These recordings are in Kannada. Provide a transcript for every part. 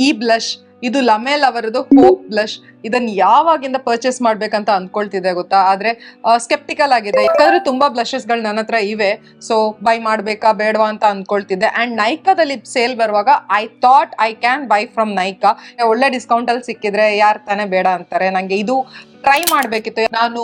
ಈ ಬ್ಲಷ್ ಇದು ಲಮೆಲ್ ಅವರದು ಹೋಪ್ ಬ್ಲಷ್. ಇದನ್ನ ಯಾವಾಗಿಂದ ಪರ್ಚೇಸ್ ಮಾಡ್ಬೇಕಂತ ಅನ್ಕೊಳ್ತಿದ್ದೆ ಗೊತ್ತಾ, ಆದ್ರೆ ಸ್ಕೆಪ್ಟಿಕಲ್ ಆಗಿದೆ. ಯಾಕಂದ್ರೆ ತುಂಬಾ ಬ್ಲಷಸ್ ಗಳು ನನ್ನ ಹತ್ರ ಇವೆ, ಸೊ ಬೈ ಮಾಡ್ಬೇಕಾ ಬೇಡವಾ ಅಂತ ಅನ್ಕೊಳ್ತಿದ್ದೆ. ಅಂಡ್ ನೈಕಾದಲ್ಲಿ ಸೇಲ್ ಬರುವಾಗ I thought I can buy from Nykaa. ಒಳ್ಳೆ ಡಿಸ್ಕೌಂಟ್ ಅಲ್ಲಿ ಸಿಕ್ಕಿದ್ರೆ ಯಾರು ತಾನೇ ಬೇಡ ಅಂತಾರೆ. ನಂಗೆ ಇದು ಟ್ರೈ ಮಾಡ್ಬೇಕಿತ್ತು. ನಾನು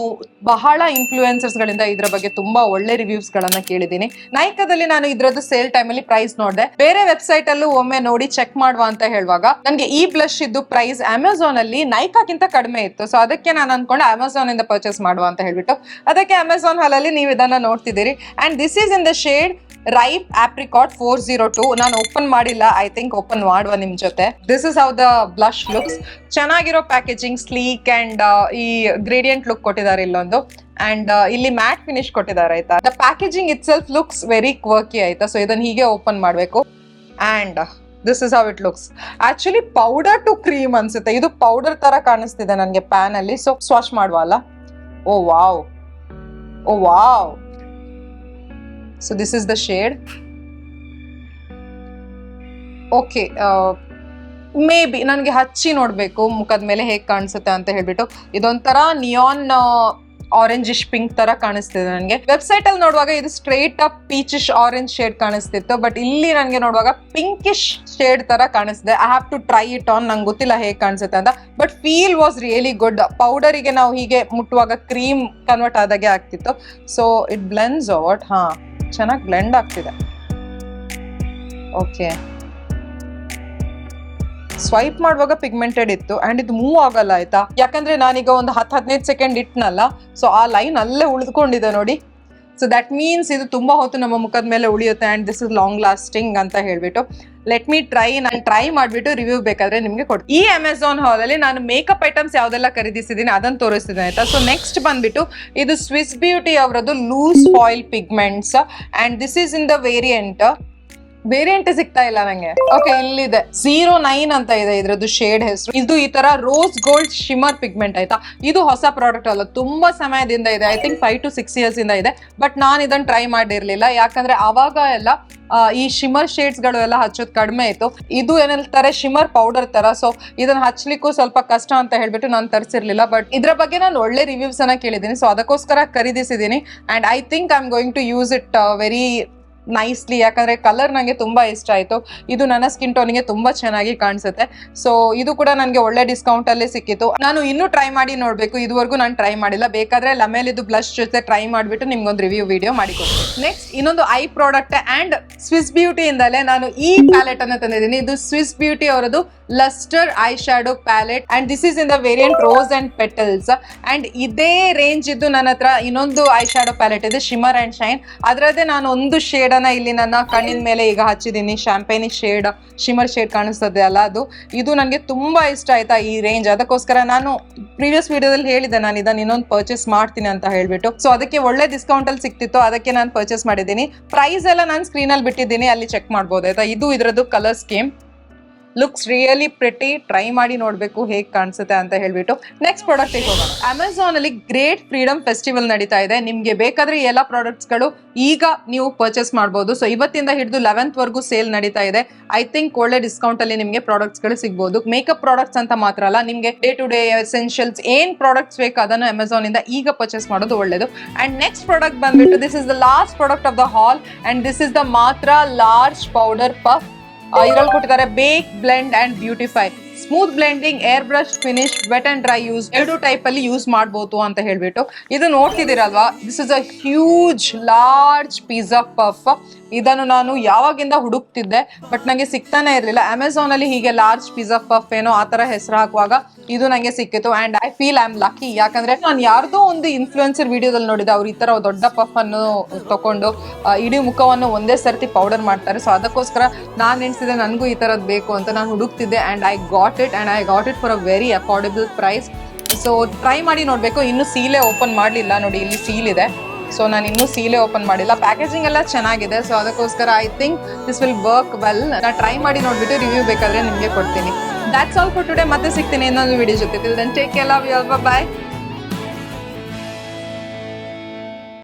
ಬಹಳ ಇನ್ಫ್ಲೂಯೆನ್ಸರ್ಸ್ ಗಳಿಂದ ಇದ್ರ ಬಗ್ಗೆ ತುಂಬಾ ಒಳ್ಳೆ ರಿವ್ಯೂಸ್ ಗಳನ್ನ ಕೇಳಿದೀನಿ. ನೈಕಾದಲ್ಲಿ ನಾನು ಇದ್ರದ್ದು ಸೇಲ್ ಟೈಮ್ ಅಲ್ಲಿ ಪ್ರೈಸ್ ನೋಡಿದೆ, ಬೇರೆ ವೆಬ್ಸೈಟ್ ಅಲ್ಲೂ ಒಮ್ಮೆ ನೋಡಿ ಚೆಕ್ ಮಾಡುವ ಅಂತ ಹೇಳುವಾಗ ನನಗೆ ಈ ಬ್ಲಷ್ ಇದ್ದು ಪ್ರೈಸ್ ಅಮೆಝಾನ್ ಅಲ್ಲಿ ನೈಕಾಕ್ಕಿಂತ ಕಡಿಮೆ ಇತ್ತು. ಸೊ ಅದಕ್ಕೆ ನಾನು ಅನ್ಕೊಂಡೆ ಅಮೆಝಾನ್ ಇಂದ ಪರ್ಚೇಸ್ ಮಾಡುವ ಅಂತ ಹೇಳ್ಬಿಟ್ಟು ಅದಕ್ಕೆ ಅಮೆಝಾನ್ ಹಾಲಲ್ಲಿ ನೀವು ಇದನ್ನ ನೋಡ್ತಿದ್ದೀರಿ. And this is in the shade ripe apricot 402. ನಾನು ಓಪನ್ ಮಾಡಿಲ್ಲ, ಐ ಥಿಂಕ್ ಓಪನ್ ಮಾಡುವ ನಿಮ್ ಜೊತೆ. This is how the blush looks. ಚೆನ್ನಾಗಿರೋ ಪ್ಯಾಕೇಜಿಂಗ್, ಸ್ಲೀಕ್ ಅಂಡ್ ಈ ಗ್ರೇಡಿಯಂಟ್ ಲುಕ್ ಕೊಟ್ಟಿದ್ದಾರೆ ಇಲ್ಲೊಂದು. ಅಂಡ್ ಇಲ್ಲಿ ಮ್ಯಾಟ್ ಫಿನಿಶ್ ಕೊಟ್ಟಿದ್ದಾರೆ ಆಯ್ತಾ. The packaging itself looks very quirky ಆಯ್ತಾ. ಸೊ ಇದನ್ನ ಹೀಗೆ ಓಪನ್ ಮಾಡಬೇಕು. And this is how it looks. Actually powder to cream ಅನ್ಸುತ್ತೆ. ಇದು ಪೌಡರ್ ತರ ಕಾಣಿಸ್ತಿದೆ ನನಗೆ ಪ್ಯಾನ್ ಅಲ್ಲಿ. ಸೊ ಸ್ವಾಶ್ ಮಾಡುವ ಅಲ್ಲ. Oh wow, oh wow. So this is the shade. Okay, maybe ನನಗೆ ಹಚ್ಚಿ ನೋಡ್ಬೇಕು ಮುಖದ ಮೇಲೆ ಹೇಗೆ ಕಾಣಿಸುತ್ತೆ ಅಂತ ಹೇಳ್ಬಿಟ್ಟು. ಇದೊಂಥರ ನಿಯಾನ್ ಆರೆಂಜಿಶ್ ಪಿಂಕ್ ತರ ಕಾಣಿಸ್ತಿದೆ ನನಗೆ. ವೆಬ್ಸೈಟ್ ಅಲ್ಲಿ ನೋಡುವಾಗ ಇದು straight up peachish orange shade ಕಾಣಿಸ್ತಿತ್ತು, ಬಟ್ ಇಲ್ಲಿ ನನಗೆ ನೋಡುವಾಗ ಪಿಂಕಿಶ್ ಶೇಡ್ ತರ ಕಾಣಿಸ್ತಿದೆ. I have to try it on. ನಂಗೆ ಗೊತ್ತಿಲ್ಲ ಹೇಗೆ ಕಾಣಿಸುತ್ತೆ ಅಂತ, but feel was really good. ಪೌಡರಿಗೆ ನಾವು ಹೀಗೆ ಮುಟ್ಟುವಾಗ ಕ್ರೀಮ್ ಕನ್ವರ್ಟ್ ಆದಾಗೆ ಆಗ್ತಿತ್ತು. So it blends what. ಹಾ, ಚೆನ್ನಾಗಿ ಬ್ಲೆಂಡ್ ಆಗ್ತಿದೆ. ಓಕೆ, ಸ್ವೈಪ್ ಮಾಡುವಾಗ ಪಿಗ್ಮೆಂಟೆಡ್ ಇತ್ತು ಅಂಡ್ ಇದು ಮೂವ್ ಆಗಲ್ಲ ಆಯ್ತಾ. ಯಾಕಂದ್ರೆ ನಾನೀಗ ಒಂದು 10-15 ಸೆಕೆಂಡ್ ಇಟ್ನಲ್ಲ, ಸೊ ಆ ಲೈನ್ ಅಲ್ಲೇ ಉಳಿದುಕೊಂಡಿದೆ ನೋಡಿ. ಸೊ ದಟ್ ಮೀನ್ಸ್ ಇದು ತುಂಬಾ ಹೊತ್ತು ನಮ್ಮ ಮುಖದ ಮೇಲೆ ಉಳಿಯುತ್ತೆ and this is long lasting ಅಂತ ಹೇಳ್ಬಿಟ್ಟು. Let me try. ನಾನು ಟ್ರೈ ಮಾಡ್ಬಿಟ್ಟು ರಿವ್ಯೂ ಬೇಕಾದ್ರೆ ನಿಮ್ಗೆ ಕೊಡ್ತೀನಿ. ಈ ಅಮೆಝಾನ್ ಹಾಲ್ ಅಲ್ಲಿ ನಾನು ಮೇಕಪ್ ಐಟಮ್ಸ್ ಯಾವ್ದೆಲ್ಲ ಖರೀದಿಸಿದೀನಿ ಅದನ್ನ ತೋರಿಸ್ತಿದ್ದೀನಿ ಆಯ್ತಾ. ಸೊ ನೆಕ್ಸ್ಟ್ ಬಂದ್ಬಿಟ್ಟು ಇದು ಸ್ವಿಸ್ ಬ್ಯೂಟಿ ಅವರದ್ದು loose foil pigments and this is in the variant ಸಿಗ್ತಾ ಇಲ್ಲ ನಂಗೆ. ಓಕೆ, ಇಲ್ಲಿದೆ 09 ಅಂತ ಇದೆ ಇದ್ರದ್ದು ಶೇಡ್ ಹೆಸರು. ಇದು ಈ ತರ ರೋಸ್ ಗೋಲ್ಡ್ ಶಿಮರ್ ಪಿಗ್ಮೆಂಟ್ ಆಯ್ತಾ. ಇದು ಹೊಸ ಪ್ರಾಡಕ್ಟ್ ಅಲ್ಲ, ತುಂಬಾ ಸಮಯದಿಂದ ಇದೆ. ಐ ಥಿಂಕ್ 5 to 6 years ಇಂದ ಇದೆ. ಬಟ್ ನಾನು ಇದನ್ನ ಟ್ರೈ ಮಾಡಿರ್ಲಿಲ್ಲ, ಯಾಕಂದ್ರೆ ಅವಾಗ ಎಲ್ಲ ಈ ಶಿಮರ್ ಶೇಡ್ಸ್ ಗಳು ಎಲ್ಲ ಹಚ್ಚೋದು ಕಡಿಮೆ ಇತ್ತು. ಇದು ಏನಂತಾರೆ ಶಿಮರ್ ಪೌಡರ್ ತರ. ಸೊ ಇದನ್ನ ಹಚ್ಲಿಕ್ಕೂ ಸ್ವಲ್ಪ ಕಷ್ಟ ಅಂತ ಹೇಳ್ಬಿಟ್ಟು ನಾನು ತರಿಸಿರ್ಲಿಲ್ಲ. ಬಟ್ ಇದ್ರ ಬಗ್ಗೆ ನಾನು ಒಳ್ಳೆ ರಿವ್ಯೂಸ್ ಅನ್ನ ಕೇಳಿದ್ದೀನಿ, ಸೊ ಅದಕ್ಕೋಸ್ಕರ ಖರೀದಿಸಿದ್ದೀನಿ. And I think I am going to use it very nicely, ಯಾಕಂದ್ರೆ ಕಲರ್ ನಂಗೆ ತುಂಬಾ ಇಷ್ಟ ಆಯ್ತು. ಇದು ನನ್ನ ಸ್ಕಿನ್ ಟೋನಿಗೆ ತುಂಬಾ ಚೆನ್ನಾಗಿ ಕಾಣಿಸುತ್ತೆ. ಸೊ ಇದು ಕೂಡ ನನಗೆ ಒಳ್ಳೆ ಡಿಸ್ಕೌಂಟ್ ಅಲ್ಲಿ ಸಿಕ್ಕಿತ್ತು. ನಾನು ಇನ್ನೂ ಟ್ರೈ ಮಾಡಿ ನೋಡ್ಬೇಕು, ಇದುವರೆಗೂ ನಾನು ಟ್ರೈ ಮಾಡಿಲ್ಲ. ಬೇಕಾದ್ರೆ ಲಮೆಲ್ ಇದು ಬ್ಲಷ್ ಜೊತೆ ಟ್ರೈ ಮಾಡ್ಬಿಟ್ಟು ನಿಮ್ಗೊಂದು ರಿವ್ಯೂ ವಿಡಿಯೋ ಮಾಡಿಕೊಡ್ತೀನಿ. ನೆಕ್ಸ್ಟ್ ಇನ್ನೊಂದು I product and Swiss beauty ಇಂದಲೇ ನಾನು ಈ ಪ್ಯಾಲೆಟ್ ಅನ್ನ ತಂದಿದ್ದೀನಿ. ಇದು ಸ್ವಿಸ್ ಬ್ಯೂಟಿ ಅವರದು lustre I shadow palette and this is in the variant rows and petals. And ಇದೇ ರೇಂಜ್ ಇದ್ದು ನನ್ನ ಹತ್ರ ಇನ್ನೊಂದು ಐ ಶ್ಯಾಡೋ ಪ್ಯಾಲೆಟ್ ಇದೆ, ಶಿಮರ್ ಅಂಡ್ ಶೈನ್. ಅದರದ್ದೇ ನಾನು ಒಂದು ಶೇಡ್ ಅನ್ನ ಇಲ್ಲಿ ನನ್ನ ಕಣ್ಣಿನ ಮೇಲೆ ಈಗ ಹಚ್ಚಿದ್ದೀನಿ. ಶಾಂಪೇನಿ ಶೇಡ್, ಶಿಮರ್ ಶೇಡ್ ಕಾಣಿಸ್ತದೆ ಅಲ್ಲ, ಅದು. ಇದು ನನಗೆ ತುಂಬಾ ಇಷ್ಟ ಆಯ್ತಾ ಈ ರೇಂಜ್. ಅದಕ್ಕೋಸ್ಕರ ನಾನು ಪ್ರೀವಿಯಸ್ ವಿಡಿಯೋದಲ್ಲಿ ಹೇಳಿದ್ದೆ ನಾನು ಇದನ್ನ ಇನ್ನೊಂದು ಪರ್ಚೇಸ್ ಮಾಡ್ತೀನಿ ಅಂತ ಹೇಳ್ಬಿಟ್ಟು. ಸೊ ಅದಕ್ಕೆ ಒಳ್ಳೆ ಡಿಸ್ಕೌಂಟ್ ಅಲ್ಲಿ ಸಿಕ್ತಿತ್ತು, ಅದಕ್ಕೆ ನಾನು ಪರ್ಚೇಸ್ ಮಾಡಿದ್ದೀನಿ. ಪ್ರೈಸ್ ಎಲ್ಲ ನಾನು ಸ್ಕ್ರೀನ್ ಅಲ್ಲಿ ಬಿಟ್ಟಿದ್ದೀನಿ, ಅಲ್ಲಿ ಚೆಕ್ ಮಾಡ್ಬೋದು ಆಯ್ತಾ. ಇದು ಇದರದ್ದು colour scheme. Looks really pretty. Try ಮಾಡಿ ನೋಡ್ಬೇಕು ಹೇಗೆ ಕಾಣಿಸುತ್ತೆ ಅಂತ ಹೇಳ್ಬಿಟ್ಟು. ನೆಕ್ಸ್ಟ್ ಪ್ರಾಡಕ್ಟ್ ಹೋಗೋಣ. ಅಮೆಝಾನ್ ಅಲ್ಲಿ ಗ್ರೇಟ್ ಫ್ರೀಡಮ್ ಫೆಸ್ಟಿವಲ್ ನಡೀತಾ ಇದೆ. ನಿಮ್ಗೆ ಬೇಕಾದ್ರೆ ಈ ಎಲ್ಲ ಪ್ರಾಡಕ್ಟ್ಸ್ ಗಳು ಈಗ ನೀವು ಪರ್ಚೇಸ್ ಮಾಡಬಹುದು. ಸೊ ಇವತ್ತಿಂದ ಹಿಡಿದು 11th ವರೆಗೂ ಸೇಲ್ ನಡೀತಾ ಇದೆ. ಐ ಥಿಂಕ್ ಒಳ್ಳೆ ಡಿಸ್ಕೌಂಟ್ ಅಲ್ಲಿ ನಿಮ್ಗೆ ಪ್ರಾಡಕ್ಟ್ಸ್ ಗಳು ಸಿಗಬಹುದು. ಮೇಕಪ್ ಪ್ರಾಡಕ್ಟ್ಸ್ ಅಂತ ಮಾತ್ರ ಅಲ್ಲ, ನಿಮ್ಗೆ ಡೇ ಟು ಡೇ ಎಸೆನ್ಷಿಯಲ್ಸ್ ಏನ್ ಪ್ರಾಡಕ್ಟ್ಸ್ ಬೇಕು ಅದನ್ನು ಅಮೆಝಾನ್ ಇಂದ ಈಗ ಪರ್ಚೇಸ್ ಮಾಡೋದು ಒಳ್ಳೇದು. ಅಂಡ್ ನೆಕ್ಸ್ಟ್ ಪ್ರಾಡಕ್ಟ್ ಬಂದ್ಬಿಟ್ಟು this is the last product of the haul and this is the ಮಾತ್ರ ಲಾರ್ಜ್ ಪೌಡರ್ ಪಫ್. ಇದರಲ್ಲಿ ಕೊಟ್ಟಿದ್ದಾರೆ bake, blend and beautify. Smooth blending, airbrush finish, wet and dry use, ಎರಡು ಟೈಪ್ ಅಲ್ಲಿ ಯೂಸ್ ಮಾಡಬಹುದು ಅಂತ ಹೇಳ್ಬಿಟ್ಟು. ಇದು ನೋಡ್ತಿದ್ದೀರಲ್ವಾ, this is a huge large piece of puff. ಇದನ್ನು ನಾನು ಯಾವಾಗಿಂದ ಹುಡುಕ್ತಿದ್ದೆ, ಬಟ್ ನಂಗೆ ಸಿಗ್ತಾನೆ ಇರಲಿಲ್ಲ. ಅಮೆಝಾನ್ ಅಲ್ಲಿ ಹೀಗೆ ಲಾರ್ಜ್ ಪೀಸ್ ಆಫ್ ಪಫ್ ಏನೋ ಆ ತರ ಹೆಸರು ಹಾಕುವಾಗ ಇದು ನಂಗೆ ಸಿಕ್ಕಿತ್ತು. And I feel I am lucky, ಯಾಕಂದ್ರೆ ನಾನು ಯಾರ್ದೋ ಒಂದು ಇನ್ಫ್ಲುಯೆನ್ಸರ್ ವಿಡಿಯೋದಲ್ಲಿ ನೋಡಿದೆ, ಅವ್ರು ಈ ತರ ದೊಡ್ಡ ಪಫ್ ಅನ್ನು ತಕೊಂಡು ಇಡೀ ಮುಖವನ್ನು ಒಂದೇ ಸರ್ತಿ ಪೌಡರ್ ಮಾಡ್ತಾರೆ. ಸೊ ಅದಕ್ಕೋಸ್ಕರ ನಾನು ಎಣಿಸಿದೆ ನನಗೂ ಈ ತರದ್ ಬೇಕು ಅಂತ ನಾನು ಹುಡುಕ್ತಿದ್ದೆ. And I got it and I got it for a very affordable price. So try ಮಾಡಿ ನೋಡ್ಬೇಕು. ಇನ್ನು ಸೀಲೆ ಓಪನ್ ಮಾಡಲಿಲ್ಲ ನೋಡಿ, ಇಲ್ಲಿ ಸೀಲ್ ಇದೆ. ಸೊ ನಾನು ಇನ್ನೂ ಸೀಲೆ ಓಪನ್ ಮಾಡಿಲ್ಲ. ಪ್ಯಾಕೇಜಿಂಗ್ ಎಲ್ಲ ಚೆನ್ನಾಗಿದೆ. ಸೊ ಅದಕ್ಕೋಸ್ಕರ I think this will work well. ನಾನು ಟ್ರೈ ಮಾಡಿ ನೋಡ್ಬಿಟ್ಟು ರಿವ್ಯೂ ಬೇಕಾದ್ರೆ ನಿಮಗೆ ಕೊಡ್ತೀನಿ. That's all for today. ಮತ್ತೆ ಸಿಗ್ತೀನಿ ಇನ್ನೊಂದು ವಿಡಿಯೋ ಜೊತೆ. Till then, take care, love you all, bye bye.